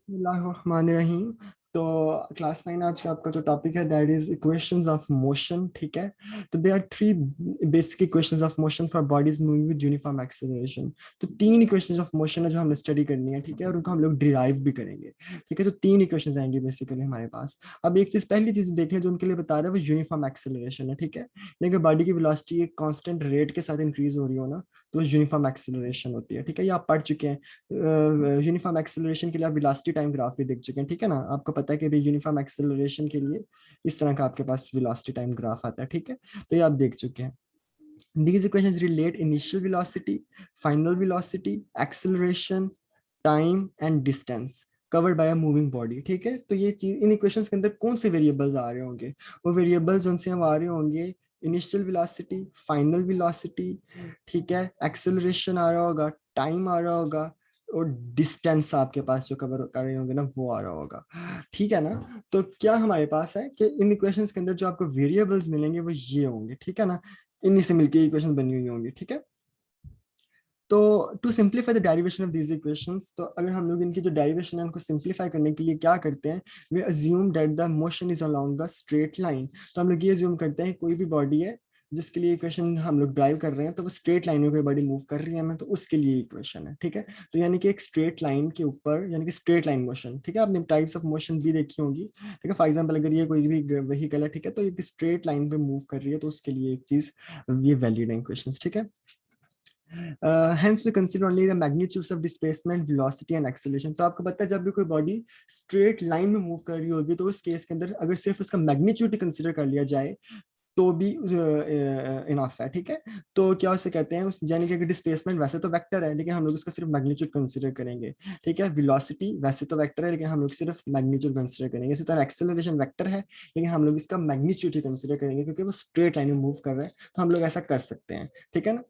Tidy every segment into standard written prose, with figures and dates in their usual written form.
बिस्मिल्लाहिर्रहमानिर्रहीम। तो क्लास 9 आज का आपका जो टॉपिक है that is equations of motion. ठीक है, तो they are three basic equations of motion for bodies moving with uniform acceleration. तो तीन इक्वेशंस ऑफ मोशन है जो हमने स्टडी करनी है, ठीक है, और उनको हम लोग डिराइव भी करेंगे। ठीक है, तो तीन इक्वेशंस आएंगी बेसिकली हमारे पास। अब एक चीज, पहली चीज देख लें जो उनके लिए बता रहे हैं, वो यूनिफॉर्म एक्सेलरेशन है। ठीक है, लेकिन बॉडी की वेलोसिटी एक कांस्टेंट रेट के साथ इंक्रीज हो रही हो ना, तो यूनिफॉर्म एक्सेलरेशन होती है। ठीक है, ये आप पढ़ चुके हैं। यूनिफॉर्म एक्सेलरेशन के लिए आप वेलोसिटी टाइम ग्राफ भी देख चुके हैं। ठीक है ना, आपको पता है कि भाई यूनिफॉर्म एक्सेलरेशन के लिए इस तरह का आपके पास वेलोसिटी टाइम ग्राफ आता है। ठीक है, तो ये आप देख चुके हैं। These equations relate initial velocity, final velocity, acceleration, time and distance covered by a moving body। ठीक है, तो ये चीज इन इक्वेशंस के अंदर कौन से वेरिएबल्स आ रहे होंगे? वो वेरिएबल्स उनसे हम आ रहे होंगे इनिशियल वेलोसिटी, फाइनल वेलोसिटी, ठीक है, एक्सेलरेशन आ रहा होगा, टाइम आ रहा होगा, और डिस्टेंस आपके पास जो कवर कर रहे होंगे ना वो आ रहा होगा। ठीक है ना, तो क्या हमारे पास है कि इन इक्वेशंस के अंदर जो आपको वेरिएबल्स मिलेंगे वो ये होंगे। ठीक है ना, इन्हीं से मिलकर इक्वेशन बनी हुई होंगी। ठीक है, तो to simplify the derivation of these equations, तो अगर हम लोग इनकी जो डेरिवेशन है उनको सिंप्लीफाई करने के लिए क्या करते हैं, वे assume that the motion is along the straight line. तो हम लोग ये अज्यूम करते हैं कोई भी बॉडी है जिसके लिए इक्वेशन हम लोग ड्राइव कर रहे हैं, तो वो स्ट्रेट लाइन में कोई बॉडी मूव कर रही है ना, तो उसके लिए इक्वेशन है। ठीक है, तो यानी कि एक स्ट्रेट लाइन के ऊपर, यानी कि स्ट्रेट लाइन मोशन। ठीक है, आपने टाइप्स ऑफ मोशन भी देखी होंगी। ठीक है, फॉर एग्जांपल अगर ये कोई भी व्हीकल है, ठीक है, तो एक स्ट्रेट लाइन पे मूव कर रही है, तो उसके लिए एक चीज ये वैलिड है इक्वेशन। ठीक है, hence we consider only the magnitudes of displacement, velocity and acceleration। तो आपको पता है जब भी कोई बॉडी स्ट्रेट लाइन में मूव कर रही होगी तो उस केस के अंदर अगर सिर्फ उसका मैग्नीट्यूड ही कंसिडर कर लिया जाए तो भी इनफ है। ठीक है, तो क्या उसे कहते हैं, उस यानी कि अगर डिस्प्लेसमेंट वैसे तो वेक्टर है लेकिन हम लोग उसका सिर्फ मैग्नीट्यूड कंसिडर करेंगे। ठीक है, वेलोसिटी वैसे तो वेक्टर है लेकिन हम लोग सिर्फ मैग्नीट्यूड कंसिडर करेंगे। इसी तरह एक्सेलरेशन वेक्टर है लेकिन हम लोग इसका मैग्नीट्यूड ही कंसिडर करेंगे क्योंकि वो स्ट्रेट लाइन में मूव कर रहा है, तो हम लोग ऐसा कर सकते हैं। ठीक है ना,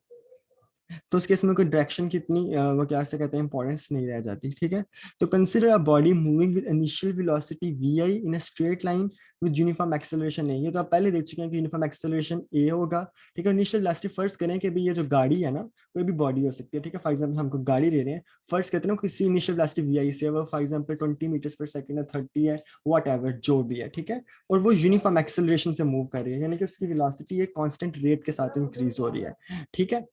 तो उस केस में कोई डायरेक्शन की इतनी वो क्या से कहते हैं इंपॉर्टेंस नहीं रह जाती। ठीक है, तो consider a body moving with initial velocity vi in a straight line with uniform acceleration a. ये तो आप पहले देख चुके हैं कि यूनिफॉर्म एक्सेलरेशन ए होगा। ठीक है, इनिशियल वेलोसिटी फर्स्ट करें कि भाई ये जो गाड़ी है ना कोई भी बॉडी हो सकती है। ठीक है, फॉर एग्जांपल हमको गाड़ी ले रहे हैं, फर्स्ट कहते हैं ना किसी इनिशियल वेलोसिटी vi से, वो फॉर एग्जांपल 20 मीटर्स पर सेकंड है, 30 है, व्हाटएवर जो भी है। ठीक है, और वो यूनिफॉर्म एक्सेलरेशन से मूव कर रही है, यानी कि उसकी वेलोसिटी एक कांस्टेंट रेट के साथ इंक्रीज हो रही है। ठीक है,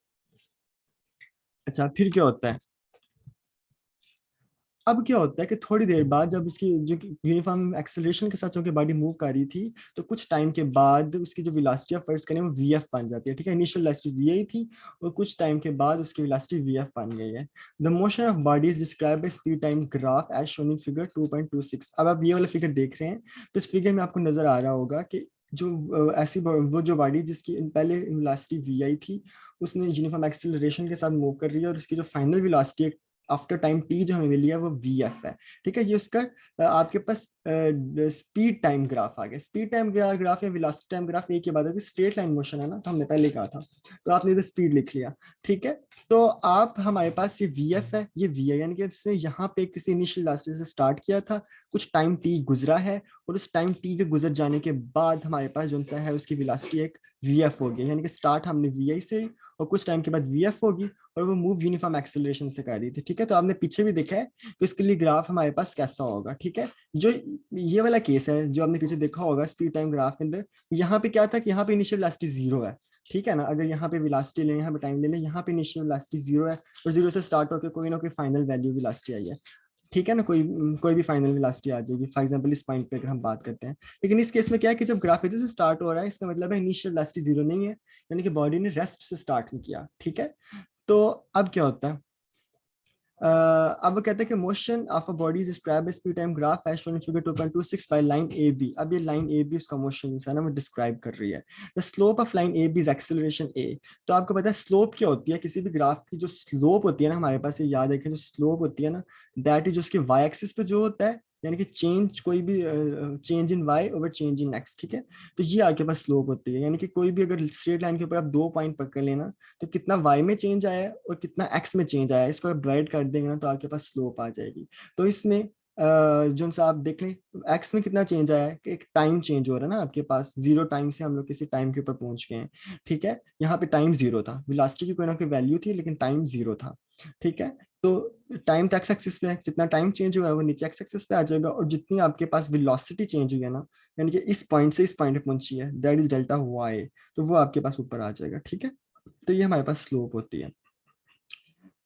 अच्छा फिर क्या होता है? अब क्या होता है कि थोड़ी देर बाद जब उसकी जो यूनिफॉर्म एक्सेलरेशन के साथ चूंकि बॉडी मूव कर रही थी, तो कुछ टाइम के बाद उसकी जो वेलोसिटी फर्स्ट करें वो वीएफ बन जाती है। ठीक है, इनिशियल वेलोसिटी वी थी और कुछ टाइम के बाद उसकी वेलोसिटी वीएफ बन गई है। The motion of body is describe by speed time graph as shown in figure 2.26। अब आप ये वाला फिगर देख रहे हैं, तो इस फिगर में आपको नजर आ रहा होगा कि जो ऐसी वो जो बॉडी जिसकी पहले वेलोसिटी वी थी उसने यूनिफॉर्म एक्सेलरेशन के साथ मूव कर रही है और उसकी जो final velocity after time T जो हमें मिली है वो वी एफ है। ठीक है, ये उसका आपके पास स्पीड टाइम ग्राफ आ गया। स्पीड टाइम ग्राफ या वेलोसिटी टाइम ग्राफ एक ही बात है कि स्ट्रेट लाइन मोशन है ना, तो हमने पहले कहा था, तो आपने इधर स्पीड लिख लिया। ठीक है, तो आप हमारे पास ये वी एफ है, ये वी है, यानी कि इसने यहाँ पे किसी इनिशियल वेलोसिटी से स्टार्ट किया था, कुछ टाइम टी गुजरा है और उस टाइम टी के गुजर जाने के बाद हमारे पास जो सा है उसकी वेलोसिटी एक वी एफ होगी, यानी कि स्टार्ट हमने वी आई से और कुछ टाइम के बाद वी एफ होगी और वो मूव यूनिफॉर्म एक्सेलरेशन से कर रही थी। ठीक है, तो आपने पीछे भी देखा है तो इसके लिए ग्राफ हमारे पास कैसा होगा। ठीक है, जो ये वाला केस है जो आपने पीछे देखा होगा स्पीड टाइम ग्राफ के अंदर, यहाँ पे क्या था कि यहाँ पे इनिशियल वेलोसिटी जीरो है। ठीक है ना, अगर यहाँ पे वेलोसिटी लें, यहाँ पे टाइम ले लें, यहाँ पे इनिशियल वेलोसिटी जीरो है और जीरो से स्टार्ट होकर कोई ना कोई फाइनल वैल्यू वेलोसिटी आई है। ठीक है ना, कोई कोई भी फाइनल वेलोसिटी आ जाएगी, फॉर एग्जांपल इस पॉइंट पे अगर हम बात करते हैं। लेकिन इस केस में क्या है कि जब ग्राफ इधर से स्टार्ट हो रहा है इसका मतलब है इनिशियल वेलोसिटी जीरो नहीं है, यानी कि बॉडी ने रेस्ट से स्टार्ट नहीं किया। ठीक है, तो अब क्या होता है, अब वो कहते हैं कि motion of a body is describe by speed time graph as shown in figure 2.26 by line A B. अब ये लाइन ए बी उसका मोशन है ना वो डिस्क्राइब कर रही है। The slope of line A B is acceleration a. तो आपको पता है स्लोप क्या होती है, किसी भी ग्राफ की जो स्लोप होती है ना हमारे पास, ये याद रखें, जो स्लोप होती है ना दैट इज उसके वाई एक्सिस पे जो होता है, यानी कि चेंज कोई भी change in Y over change in X. ठीक है, तो ये आपके पास स्लोप होती है, यानी कि कोई भी अगर स्ट्रेट लाइन के ऊपर आप दो पॉइंट पकड़ लेना, तो कितना वाई में चेंज आया है और कितना एक्स में चेंज आया है इसको आप डिवाइड कर देंगे ना तो आपके पास स्लोप आ जाएगी। तो इसमें जो सा आप देख लें एक्स में कितना चेंज आया है कि एक टाइम चेंज हो रहा है ना, आपके पास जीरो टाइम से हम लोग किसी टाइम के ऊपर पहुंच गए हैं। ठीक है, यहाँ पे टाइम जीरो था, वेलोसिटी की कोई ना कोई वैल्यू थी लेकिन टाइम जीरो था। ठीक है, तो टाइम एक्स एक्सिस पे है, जितना टाइम चेंज हुआ है वो नीचे एक्स एक्सिस पे आ जाएगा, और जितनी आपके पास वेलोसिटी चेंज हुई है ना, यानी कि इस पॉइंट से इस पॉइंट पे पहुंची है, दैट इज डेल्टा वाई, तो वो आपके पास ऊपर आ जाएगा। ठीक है, तो ये हमारे पास स्लोप होती है।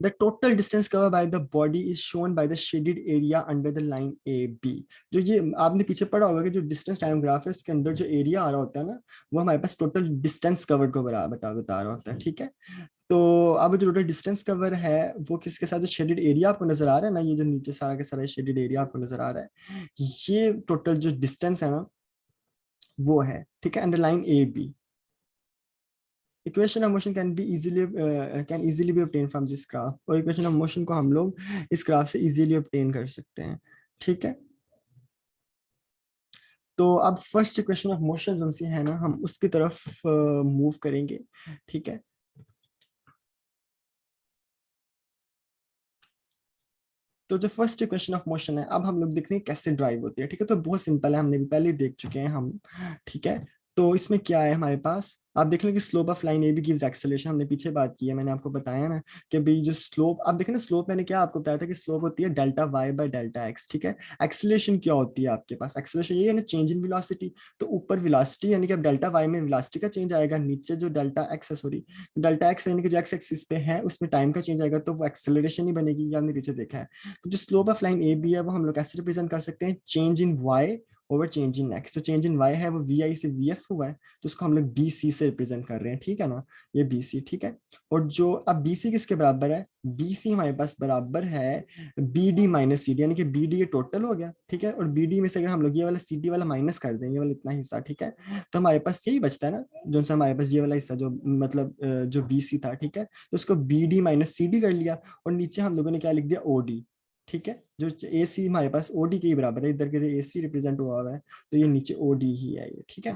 The total distance covered by the body is shown by the shaded area under the line AB। जो ये आपने पीछे पढ़ा होगा कि जो डिस्टेंस टाइम ग्राफ है उसके अंदर जो एरिया आ रहा होता है ना, वो हमारे पास टोटल डिस्टेंस कवर्ड को बता रहा होता है। ठीक है, तो अब जो टोटल डिस्टेंस कवर है वो किसके साथ, जो शेडेड एरिया आपको नजर आ रहा है ना, ये जो नीचे सारा के सारा शेडेड एरिया आपको नजर आ रहा है, ये टोटल जो डिस्टेंस है ना वो है। ठीक है, underline A B. Equation of motion can easily be obtain from this graph, और इक्वेशन ऑफ मोशन को हम लोग इस ग्राफ से इजीली ऑब्टेन कर सकते हैं। ठीक है, तो अब फर्स्ट इक्वेशन ऑफ मोशन जो सी है ना, हम उसकी तरफ मूव करेंगे। ठीक है, तो जो फर्स्ट इक्वेशन ऑफ मोशन है, अब हम लोग देख रहे हैं कैसे ड्राइव होती है। ठीक है, तो बहुत सिंपल है, हमने भी पहले ही देख चुके हैं हम। ठीक है, तो इसमें क्या है हमारे पास, आप देख लें कि slope of line A B gives acceleration, हमने पीछे बात की है, मैंने आपको बताया ना कि भाई जो स्लोप, आप देखें ना स्लोप, मैंने क्या आपको बताया था कि स्लोप होती है delta Y by delta X. ठीक है, एक्सेलरेशन क्या होती है आपके पास, एक्सेलरेशन ये है ना चेंज इन वेलोसिटी, तो ऊपर वेलोसिटी यानी कि अब डेल्टा वाई में वेलोसिटी का चेंज आएगा, नीचे जो डेल्टा एक्स है, सॉरी डेल्टा एक्स यानी कि जो एक्स एक्सिस पे है उसमें टाइम का चेंज आएगा, तो वो एक्सेलरेशन ही बनेगी, ये हमने पीछे देखा है। तो जो slope of line A B है वो हम लोग कैसे रिप्रेजेंट कर सकते हैं, change in Y over change in x. तो चेंज इन वाई है वो वी आई से वी एफ हुआ है, तो उसको हम लोग बी सी से रिप्रेजेंट कर रहे हैं। ठीक है ना, ये बी सी। ठीक है, और जो अब बी सी किसके बराबर है, बी सी हमारे पास बराबर है B D minus C D, यानी कि बी डी ये टोटल हो गया। ठीक है, और बी डी में से अगर हम लोग ये वाला सी डी वाला माइनस कर देंगे, वाला इतना हिस्सा, ठीक है, तो हमारे पास यही बचता है ना, जो सा हमारे पास ये वाला हिस्सा जो मतलब जो बी सी था। ठीक है, तो उसको B D minus C D कर लिया, और नीचे हम लोगों ने क्या लिख दिया, ओ डी। ठीक है, जो ए सी हमारे पास ओ डी के ही बराबर है, इधर के ए सी रिप्रेजेंट हुआ है, तो ये नीचे ओ डी ही है ये। ठीक है,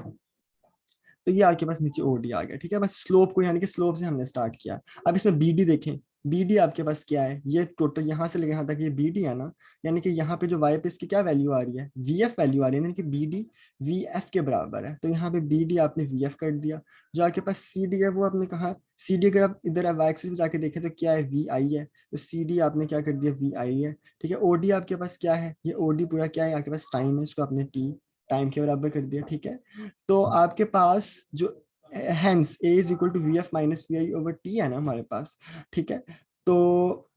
तो ये आपके पास नीचे ओडी आ गया। ठीक है, बस स्लोप को यानी कि स्लोप से हमने स्टार्ट किया। अब इसमें बीडी देखें, बीडी आपके पास क्या है, ये टोटल यहाँ से लेके यहाँ तक ये बीडी है ना, यानी कि यहाँ पे जो वाई पे इसकी क्या वैल्यू आ रही है, वी एफ वैल्यू आ रही है, यानी कि बीडी वी एफ के बराबर है, तो यहाँ पे बीडी आपने वी एफ कर दिया। जो आपके पास सी डी है वो आपने कहा, सी डी अगर आप इधर वाई एक्सिस में जाके देखें तो क्या है, वी आई है, तो सी डी आपने क्या कर दिया, वी आई है। ठीक है, ओडी आपके पास क्या है, ये ओडी पूरा क्या है आपके पास, टाइम है, इसको आपने टी टाइम के बराबर कर दिया। ठीक है, तो आपके पास जो hence a is equal to v f minus v i over t है ना हमारे पास। ठीक है, तो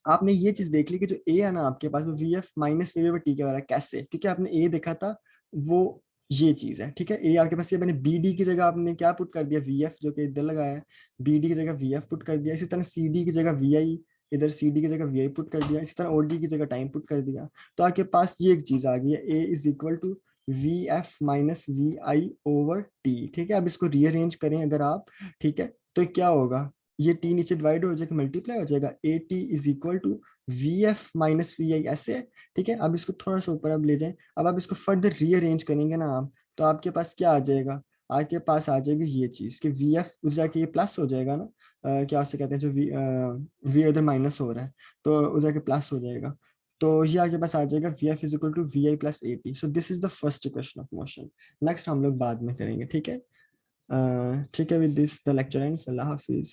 आपने ये चीज देख ली कि जो ए है ना आपके पास, वो v f minus v over t के बराबर है। कैसे, क्योंकि आपने ए देखा था, वो ये चीज है। ठीक है, ए आपके पास, ये मैंने बी डी की जगह आपने क्या पुट कर दिया, वी एफ जो कि इधर लगाया है, बी डी की जगह वी एफ पुट कर दिया। इसी तरह सी डी की जगह वी आई, इधर सी डी की जगह वी आई पुट कर दिया। इसी तरह ओ डी की जगह टाइम पुट कर दिया। तो आपके पास ये एक चीज आ गई है, a is equal to v f minus v i over t. ठीक है, अब इसको रीअरेंज करें अगर आप, ठीक है, तो क्या होगा, ये टी नीचे डिवाइड हो जाएगा, मल्टीप्लाई हो जाएगा, a t is equal to v f minus v i, ऐसे है। ठीक है, अब इसको थोड़ा सा ऊपर अब ले जाएं, अब आप इसको फर्दर रीअरेंज करेंगे ना आप, तो आपके पास क्या आ जाएगा, आपके पास आ जाएगी ये चीज कि वी एफ उधर जाके ये प्लस हो जाएगा ना, क्या उससे कहते हैं, जो वी उधर माइनस हो रहा है, तो उधर जाके प्लस हो जाएगा। तो ये आपके पास आ जाएगा v f is equal to v i plus a t. So this is the first equation of motion. नेक्स्ट हम लोग बाद में करेंगे। ठीक है, ठीक है, with this the lecture ends. अल्लाह हाफिज।